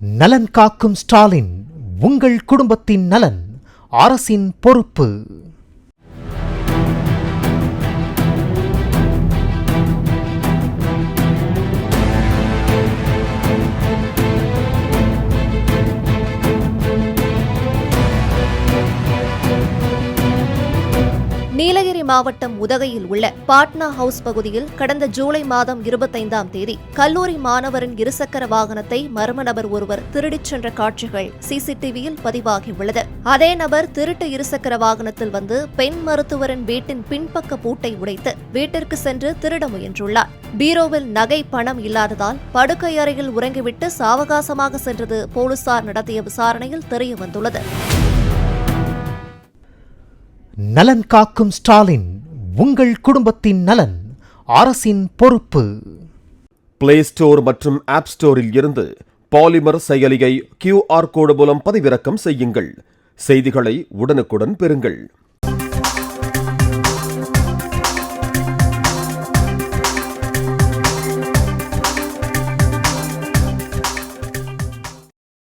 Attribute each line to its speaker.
Speaker 1: நலன் காக்கும் ஸ்டாலின், உங்கள் குடும்பத்தின் நலன் அரசின் பொறுப்பு.
Speaker 2: நீலகிரி மாவட்டம் உதகையில் உள்ள பாட்னா ஹவுஸ் பகுதியில் கடந்த ஜூலை மாதம் 25ஆம் தேதி கல்லூரி மாணவரின் இருசக்கர வாகனத்தை மர்ம நபர் ஒருவர் திருடிச் சென்ற காட்சிகள் சிசிடிவியில் பதிவாகியுள்ளது. அதே நபர் திருட்டு இருசக்கர வாகனத்தில் வந்து பெண் மருத்துவரின் வீட்டின் பின்பக்க பூட்டை உடைத்து வீட்டிற்கு சென்று திருட முயன்றுள்ளார். பீரோவில் நகை பணம் இல்லாததால் படுக்கை அறையில் உறங்கிவிட்டு சாவகாசமாக சென்றது போலீசார் நடத்திய விசாரணையில் தெரியவந்துள்ளது.
Speaker 1: நலன் காக்கும் ஸ்டாலின், உங்கள் குடும்பத்தின் நலன் அரசின் பொறுப்பு.
Speaker 3: பிளே ஸ்டோர் மற்றும் ஆப் ஸ்டோரில் இருந்து பாலிமர் செயலியை QR கோடு மூலம் பதிவிறக்கம் செய்யுங்கள். செய்திகளை உடனுக்குடன் பெறுங்கள்.